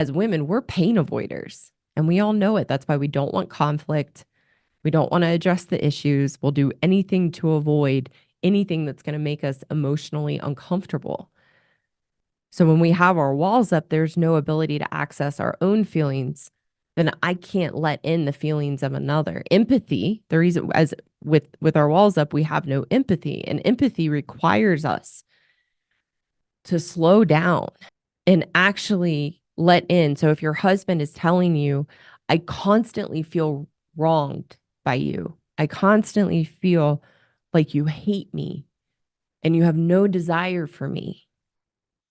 as women, we're pain avoiders and we all know it. That's why we don't want conflict. We don't want to address the issues. We'll do anything to avoid anything that's going to make us emotionally uncomfortable. So when we have our walls up, there's no ability to access our own feelings. Then I can't let in the feelings of another. Empathy, the reason as with our walls up, we have no empathy. And empathy requires us to slow down and actually let in. So if your husband is telling you, I constantly feel wronged by you, I constantly feel like you hate me and you have no desire for me,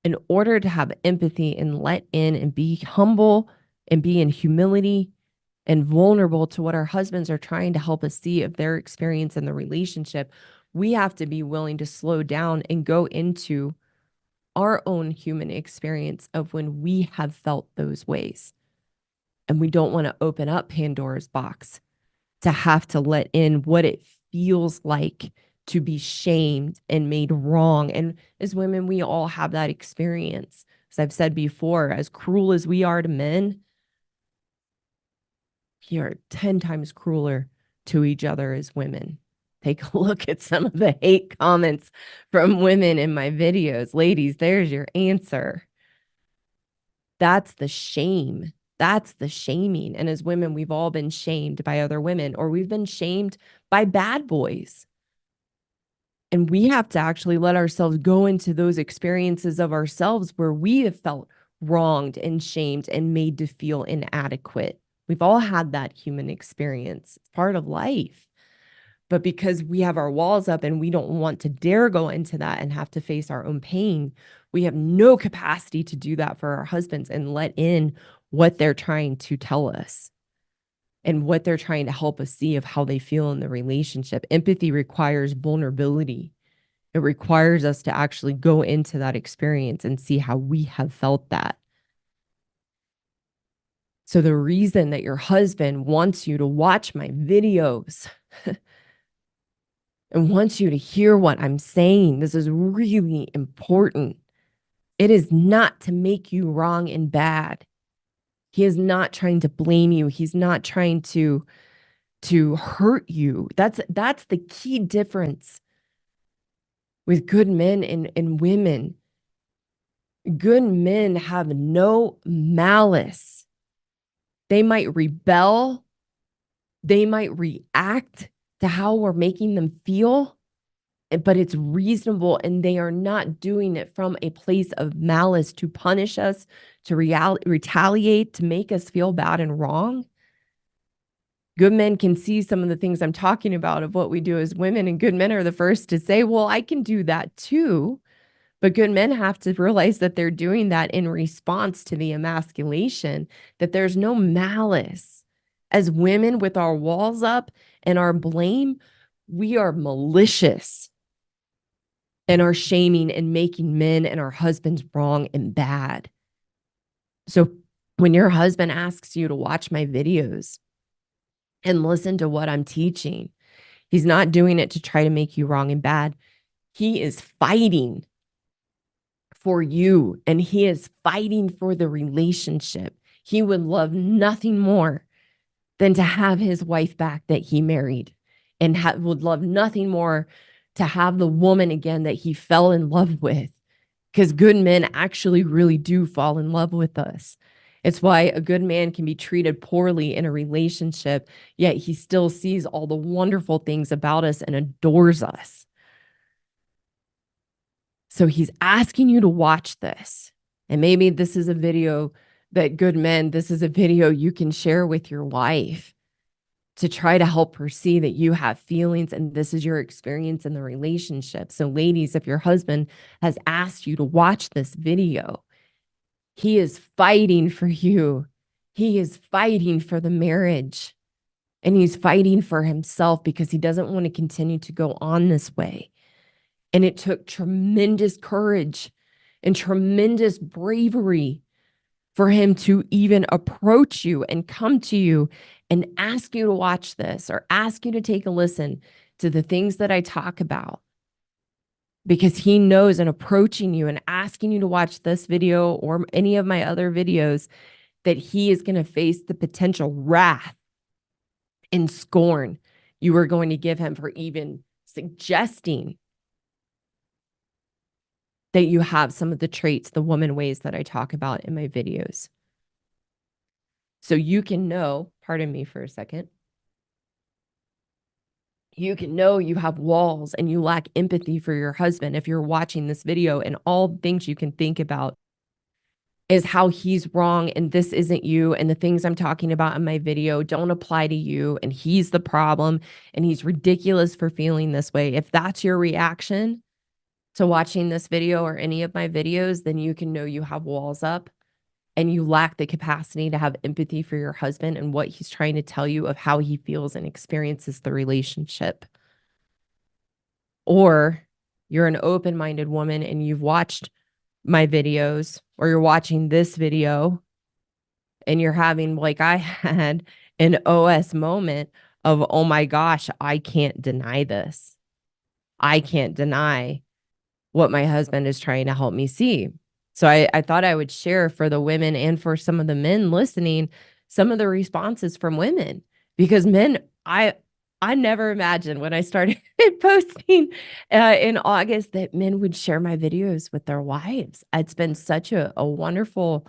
in order to have empathy and let in and be humble and be in humility and vulnerable to what our husbands are trying to help us see of their experience in the relationship, we have to be willing to slow down and go into our own human experience of when we have felt those ways. And we don't want to open up Pandora's box to have to let in what it feels like to be shamed and made wrong. And as women, we all have that experience. As I've said before, as cruel as we are to men, we are 10 times crueler to each other as women. Take a look at some of the hate comments from women in my videos. Ladies, there's your answer. That's the shame. That's the shaming. And as women, we've all been shamed by other women, or we've been shamed by bad boys. And we have to actually let ourselves go into those experiences of ourselves where we have felt wronged and shamed and made to feel inadequate. We've all had that human experience. It's part of life. But because we have our walls up and we don't want to dare go into that and have to face our own pain, we have no capacity to do that for our husbands and let in what they're trying to tell us and what they're trying to help us see of how they feel in the relationship. Empathy requires vulnerability. It requires us to actually go into that experience and see how we have felt that. So the reason that your husband wants you to watch my videos and wants you to hear what I'm saying, this is really important. It is not to make you wrong and bad. He is not trying to blame you. He's not trying to hurt you. That's the key difference with good men and women. Good men have no malice. They might rebel. They might react to how we're making them feel, but it's reasonable, and they are not doing it from a place of malice to punish us, to retaliate, to make us feel bad and wrong. Good men can see some of the things I'm talking about of what we do as women, and good men are the first to say, well, I can do that too. But good men have to realize that they're doing that in response to the emasculation, that there's no malice. As women with our walls up and our blame, we are malicious and are shaming and making men and our husbands wrong and bad. So when your husband asks you to watch my videos and listen to what I'm teaching, he's not doing it to try to make you wrong and bad. He is fighting for you, and he is fighting for the relationship. He would love nothing more than to have his wife back that he married, and would love nothing more to have the woman again that he fell in love with, because good men actually really do fall in love with us. It's why a good man can be treated poorly in a relationship, yet he still sees all the wonderful things about us and adores us. So he's asking you to watch this. And maybe this is a video that good men, this is a video you can share with your wife to try to help her see that you have feelings and this is your experience in the relationship. So ladies, if your husband has asked you to watch this video, he is fighting for you. He is fighting for the marriage, and he's fighting for himself because he doesn't want to continue to go on this way. And it took tremendous courage and tremendous bravery for him to even approach you and come to you and ask you to watch this or ask you to take a listen to the things that I talk about. Because he knows, in approaching you and asking you to watch this video or any of my other videos, that he is going to face the potential wrath and scorn you are going to give him for even suggesting that you have some of the traits, the woman ways that I talk about in my videos. So you can know, pardon me for a second, you can know you have walls and you lack empathy for your husband if you're watching this video and all things you can think about is how he's wrong and this isn't you and the things I'm talking about in my video don't apply to you and he's the problem and he's ridiculous for feeling this way. If that's your reaction to watching this video or any of my videos, then you can know you have walls up and you lack the capacity to have empathy for your husband and what he's trying to tell you of how he feels and experiences the relationship. Or you're an open-minded woman and you've watched my videos or you're watching this video and you're having, like I had, an OS moment of, oh my gosh, I can't deny this. I can't deny what my husband is trying to help me see. So I thought I would share for the women and for some of the men listening some of the responses from women because men, I never imagined when I started posting in August that men would share my videos with their wives. It's been such a wonderful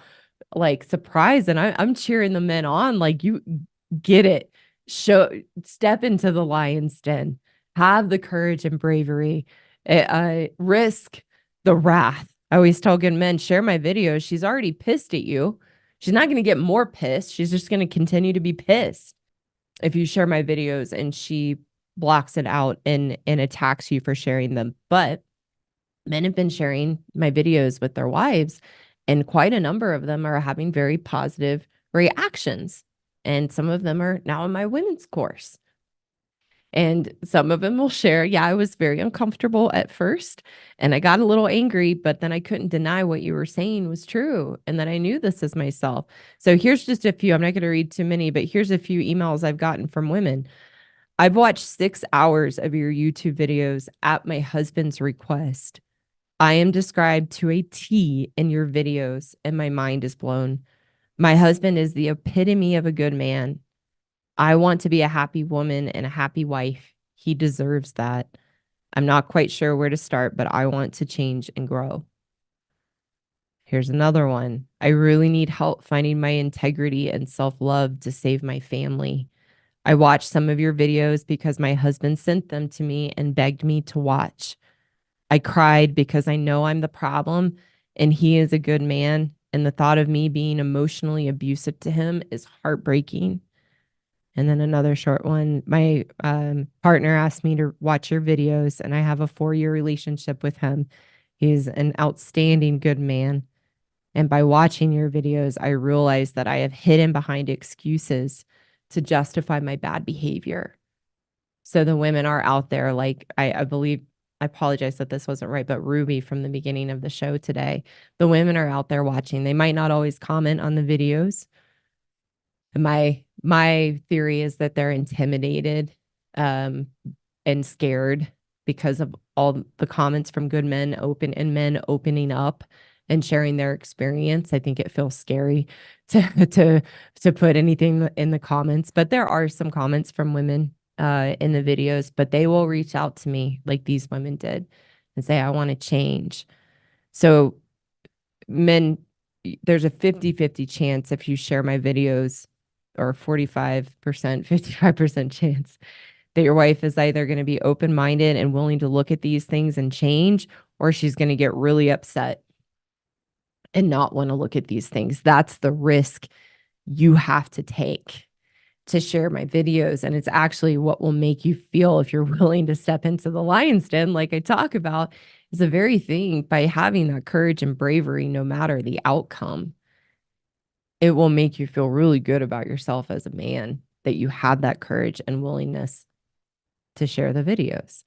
like surprise, and I'm cheering the men on. Like, you get it, show, step into the lion's den, have the courage and bravery, risk the wrath. I always tell good men, share my videos. She's already pissed at you. She's not going to get more pissed. She's just going to continue to be pissed if you share my videos and she blocks it out and attacks you for sharing them. But men have been sharing my videos with their wives, and quite a number of them are having very positive reactions. And some of them are now in my women's course. And some of them will share, yeah, I was very uncomfortable at first and I got a little angry, but then I couldn't deny what you were saying was true. And then I knew this as myself. So here's just a few. I'm not going to read too many, but here's a few emails I've gotten from women. I've watched 6 hours of your YouTube videos at my husband's request. I am described to a T in your videos, and my mind is blown. My husband is the epitome of a good man. I want to be a happy woman and a happy wife. He deserves that. I'm not quite sure where to start, but I want to change and grow. Here's another one. I really need help finding my integrity and self love to save my family. I watched some of your videos because my husband sent them to me and begged me to watch. I cried because I know I'm the problem and he is a good man. And the thought of me being emotionally abusive to him is heartbreaking. And then another short one. My partner asked me to watch your videos, and I have a 4-year relationship with him. He's an outstanding good man. And by watching your videos, I realized that I have hidden behind excuses to justify my bad behavior. So the women are out there, like I believe, I apologize that this wasn't right, but Ruby from the beginning of the show today, the women are out there watching. They might not always comment on the videos. My theory is that they're intimidated um, and scared because of all the comments from good men men opening up and sharing their experience. I think it feels scary to put anything in the comments, but there are some comments from women in the videos, but they will reach out to me like these women did and say, I want to change. So men, there's a 50-50 chance if you share my videos, or 45%, 55% chance that your wife is either going to be open-minded and willing to look at these things and change, or she's going to get really upset and not want to look at these things. That's the risk you have to take to share my videos. And it's actually what will make you feel if you're willing to step into the lion's den, like I talk about, is the very thing. By having that courage and bravery, no matter the outcome, it will make you feel really good about yourself as a man that you have that courage and willingness to share the videos.